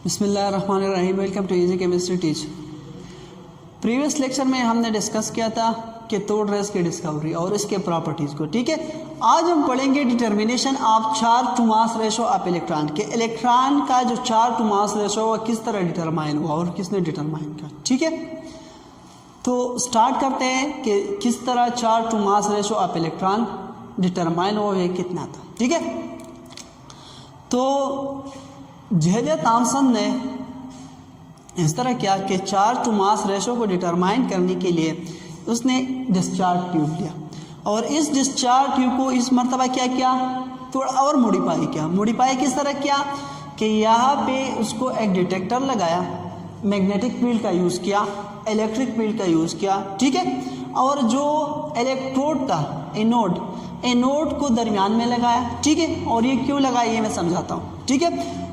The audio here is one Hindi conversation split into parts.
बिस्मिल्लाहिर्रहमानिर्रहीम। Welcome to easy chemistry teach. Previous lecture में हमने डिस्कस किया था कि थर्ड रेस की डिस्कवरी और इसके प्रॉपर्टीज़ को। ठीक है, आज हम पढ़ेंगे determination of charge to mass ratio of electron के। इलेक्ट्रॉन का जो चार्ज टू मास रेशो वो किस तरह डिटरमाइन हुआ और किसने डिटरमाइन किया। ठीक है, तो स्टार्ट करते हैं कि किस तरह charge to mass ratio of electron determine हुआ है, कितना था। ठीक है, तो जे थॉमसन ने इस तरह किया कि चार्ज टू मास रेशो को डिटरमाइन करने के लिए उसने डिस्चार्ज ट्यूब लिया और इस डिस्चार्ज ट्यूब को इस मरतबा क्या किया, थोड़ा और मॉडिफाई किया। मॉडिफाई किस तरह किया कि यहाँ पे उसको एक डिटेक्टर लगाया, मैग्नेटिक फील्ड का यूज़ किया, इलेक्ट्रिक फील्ड का यूज़ किया। ठीक है, और जो इलेक्ट्रोड था एनोड को दरमियान में लगाया। ठीक है, और ये क्यों लगाया ये मैं समझाता हूँ। ठीक है,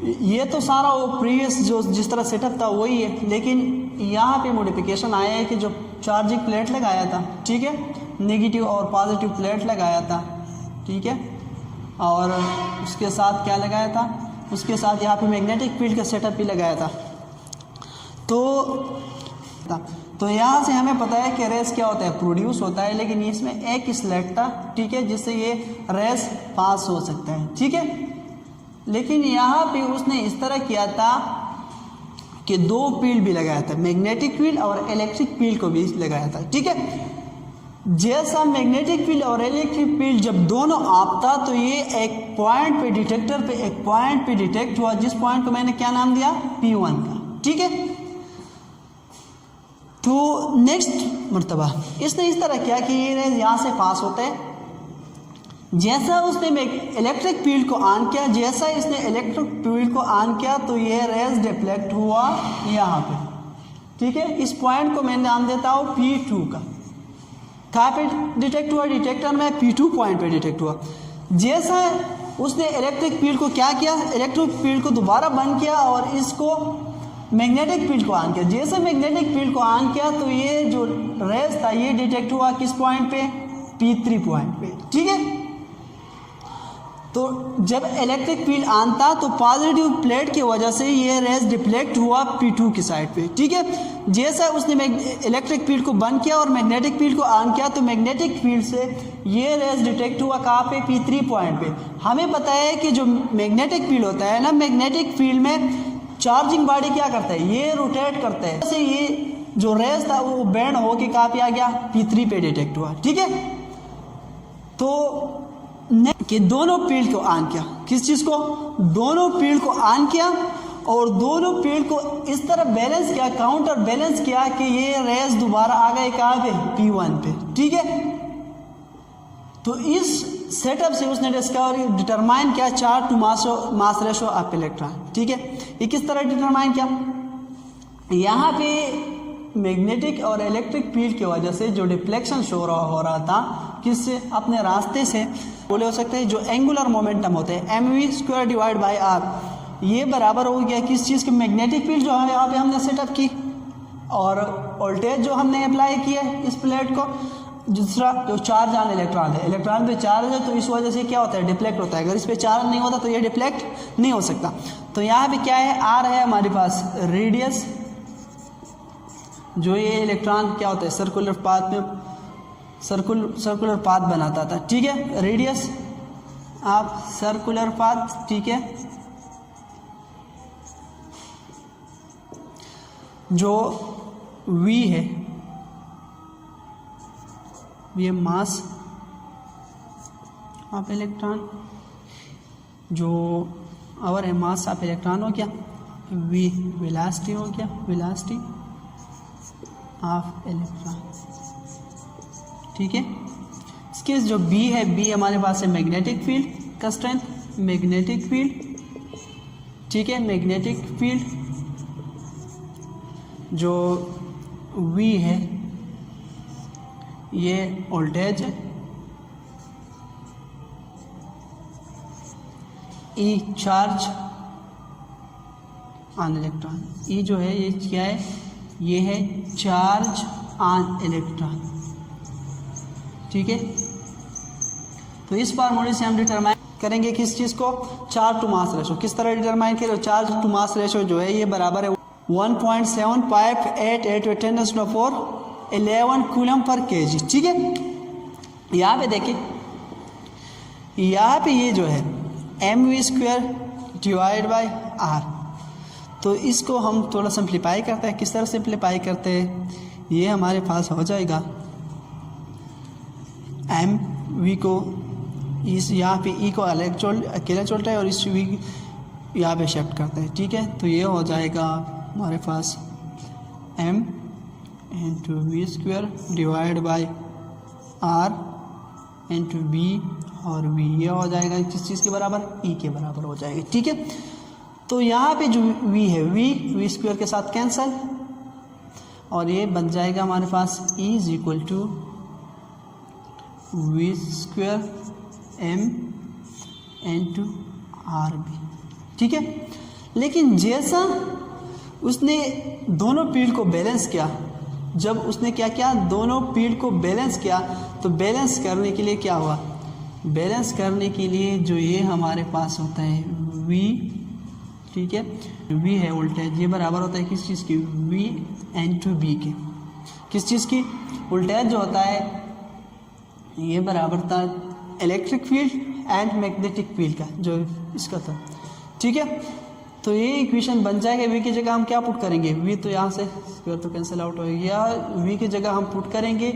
ये तो सारा वो प्रीवियस जो जिस तरह सेटअप था वही है, लेकिन यहाँ पे मॉडिफिकेशन आया है कि जो चार्जिंग प्लेट लगाया था, ठीक है, नेगेटिव और पॉजिटिव प्लेट लगाया था। ठीक है, और उसके साथ क्या लगाया था, उसके साथ यहाँ पे मैग्नेटिक फील्ड का सेटअप भी लगाया था। तो यहाँ से हमें पता है कि रेस क्या होता है, प्रोड्यूस होता है, लेकिन इसमें एक स्लेट था, ठीक है, जिससे ये रेस पास हो सकता है। ठीक है, लेकिन यहाँ पे उसने इस तरह किया था कि दो फील्ड भी लगाया था, मैग्नेटिक फील्ड और इलेक्ट्रिक फील्ड को भी लगाया था। ठीक है, जैसा मैग्नेटिक फील्ड और इलेक्ट्रिक फील्ड जब दोनों आपता तो ये एक पॉइंट पे डिटेक्टर पे एक पॉइंट पे डिटेक्ट हुआ, जिस पॉइंट को मैंने क्या नाम दिया, P1 का। ठीक है, तो नेक्स्ट मरतबा इसने इस तरह किया कि ये रेज यहाँ से पास होते हैं। जैसा उसने इलेक्ट्रिक फील्ड को ऑन किया, जैसा इसने इलेक्ट्रिक फील्ड को ऑन किया तो ये रेज डिफ्लेक्ट हुआ यहाँ पे। ठीक है, इस पॉइंट को मैं नाम देता हूँ P2 का। कहाँ पे डिटेक्ट हुआ, डिटेक्टर में P2 पॉइंट पे डिटेक्ट हुआ। जैसा उसने इलेक्ट्रिक फील्ड को क्या किया, इलेक्ट्रिक फील्ड को दोबारा बंद किया और इसको मैग्नेटिक फील्ड को ऑन किया। जैसे मैग्नेटिक फील्ड को ऑन किया तो ये जो रेज था ये डिटेक्ट हुआ किस पॉइंट पे, P3 पॉइंट पे। ठीक है, तो जब इलेक्ट्रिक फील्ड ऑन था तो पॉजिटिव प्लेट की वजह से ये रेज डिफ्लेक्ट हुआ P2 की साइड पे। ठीक है, जैसा उसने इलेक्ट्रिक फील्ड को बंद किया और मैग्नेटिक फील्ड को ऑन किया तो मैग्नेटिक फील्ड से ये रेज डिटेक्ट हुआ कहाँ पे, P3 पॉइंट पे। हमें पता है कि जो मैग्नेटिक फील्ड होता है ना, मैग्नेटिक फील्ड में चार्जिंग बॉडी क्या करता है, ये रोटेट करता है। जैसे ये जो रेज था वो बैंड होके कहाँ पे आ गया, P3 पे डिटेक्ट हुआ। ठीक है, तो कि दोनों फील्ड को ऑन किया, किस चीज़ को, दोनों फील्ड को ऑन किया और दोनों फील्ड को इस तरह बैलेंस किया, काउंटर बैलेंस किया कि ये रेस दोबारा आ गए कहाँ पे, P1 पे। ठीक है, तो इस सेटअप से उसने डिटरमाइन किया charge to mass ratio of electron. ठीक है, ये किस तरह डिटरमाइन किया, यहाँ पे मैग्नेटिक और इलेक्ट्रिक फील्ड की वजह से जो डिफ्लेक्शन शो हो रहा था किससे, अपने रास्ते से, बोले हो सकते हैं जो एंगुलर मोमेंटम होते हैं mv² डिवाइड बाई r, ये बराबर हो गया किस चीज़ के, मैग्नेटिक फील्ड जो है यहाँ पे हमने सेटअप की और वोल्टेज जो हमने अप्लाई किया इस प्लेट को। दूसरा जो चार्ज ऑन इलेक्ट्रॉन है, इलेक्ट्रॉन पे चार्ज है तो इस वजह से क्या होता है, डिफ्लेक्ट होता है। अगर इस पे चार्ज नहीं होता तो ये डिफ्लेक्ट नहीं हो सकता। तो यहाँ पे क्या है, r है हमारे पास रेडियस, जो ये इलेक्ट्रॉन क्या होता है सर्कुलर पाथ में सर्कुलर पाथ बनाता था। ठीक है, रेडियस ऑफ सर्कुलर पाथ। ठीक है, जो v है ये मास ऑफ इलेक्ट्रॉन, जो आवर है मास ऑफ इलेक्ट्रॉन हो गया, v वेलोसिटी हो गया, वेलोसिटी ऑफ इलेक्ट्रॉन। ठीक है, इसके जो B है, B हमारे पास है मैग्नेटिक फील्ड का स्ट्रेंथ, मैग्नेटिक फील्ड। ठीक है, मैग्नेटिक फील्ड जो V है ये वोल्टेज है, E charge on electron, E जो है ये क्या है, ये है चार्ज ऑन इलेक्ट्रॉन। ठीक है, तो इस फॉर्मूले से हम डिटरमाइन करेंगे किस चीज़ को, चार्ज टू मास रेशो। किस तरह डिटरमाइन करें, चार्ज टू मास रेशो जो है ये बराबर है 1.758 कूलम पर केजी। ठीक है, यहाँ पे देखिए, यहाँ पे ये जो है mv² डिवाइड बाई r, तो इसको हम थोड़ा सिंप्लीफाई करते हैं। किस तरह सिंप्लीफाई करते हैं, ये हमारे पास हो जाएगा mv को इस यहाँ पे e को अकेला छोड़ता है और इस v यहाँ पे शिफ्ट करते हैं। ठीक है, तो ये हो जाएगा हमारे पास m into v² divide by r into v, और v ये हो जाएगा किस चीज़ के बराबर, e के बराबर हो जाएगा। ठीक है, तो यहाँ पे जो v है v² के साथ कैंसल, और ये बन जाएगा हमारे पास e is equal to v² m into r b। ठीक है, लेकिन जैसा उसने दोनों फील्ड को बैलेंस किया, जब उसने क्या किया, दोनों फील्ड को बैलेंस किया, तो बैलेंस करने के लिए क्या हुआ, बैलेंस करने के लिए जो ये हमारे पास होता है v, ठीक है, v है वोल्टेज, ये बराबर होता है किस चीज़ की, v इंटू b के। किस चीज़ की, वोल्टेज जो होता है ये बराबर था electric field and magnetic field का, जो इसका था। ठीक है, तो ये इक्वेशन बन जाएगा। v की जगह हम क्या पुट करेंगे, v तो यहाँ से स्क्वायर तो कैंसिल आउट हो गया, v की जगह हम पुट करेंगे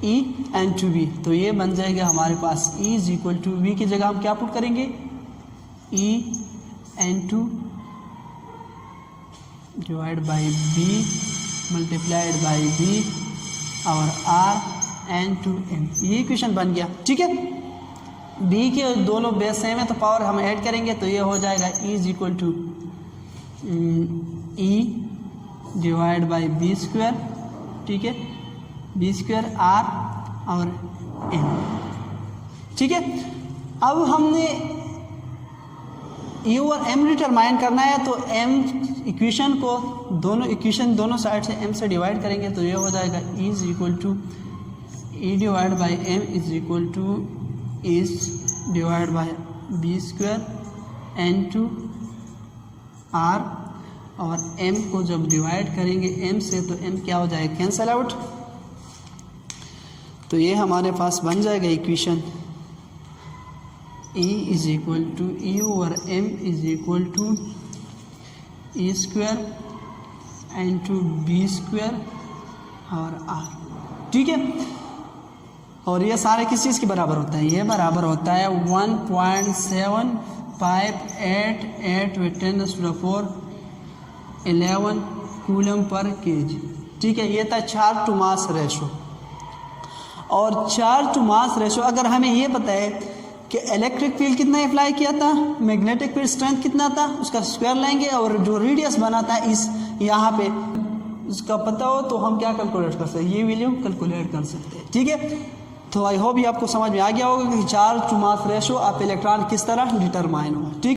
e एंड टू v, तो ये बन जाएगा हमारे पास e is equal to, v की जगह हम क्या पुट करेंगे, e and two divide by b multiplied by b और r एंड टू m, ये इक्वेशन बन गया। ठीक है, b के दोनों बेस सेम है तो पावर हम ऐड करेंगे, तो ये हो जाएगा e is equal to e divide by b², ठीक है, b² r और m। ठीक है, अब हमने e और m डिटरमाइन करना है, तो m इक्वेशन को दोनों साइड से m से डिवाइड करेंगे, तो ये हो जाएगा e is equal to e divide by m is equal to is divide by b² and two r, और m को जब डिवाइड करेंगे m से तो m क्या हो जाएगा, कैंसल आउट। तो ये हमारे पास बन जाएगा equation e is equal to e over m is equal to e² and two b² और r। ठीक है, और ये सारे किस चीज़ के बराबर होता है, ये बराबर होता है 1.7588 कूलम पर केजी। ठीक है, ये था चार्ज टू मास रेशो। और चार्ज टू मास रेशो अगर हमें ये पता है कि इलेक्ट्रिक फील्ड कितना अप्लाई किया था, मैग्नेटिक फील्ड स्ट्रेंथ कितना था, उसका स्क्वायर लेंगे, और जो रेडियस बना था इस यहाँ पे उसका पता हो तो हम क्या कैलकुलेट कर सकते हैं, ये वैल्यू कैलकुलेट कर सकते हैं। ठीक है, तो आई होप ये आपको समझ में आ गया होगा कि charge to mass ratio of electron किस तरह डिटरमाइन हुआ। ठीक।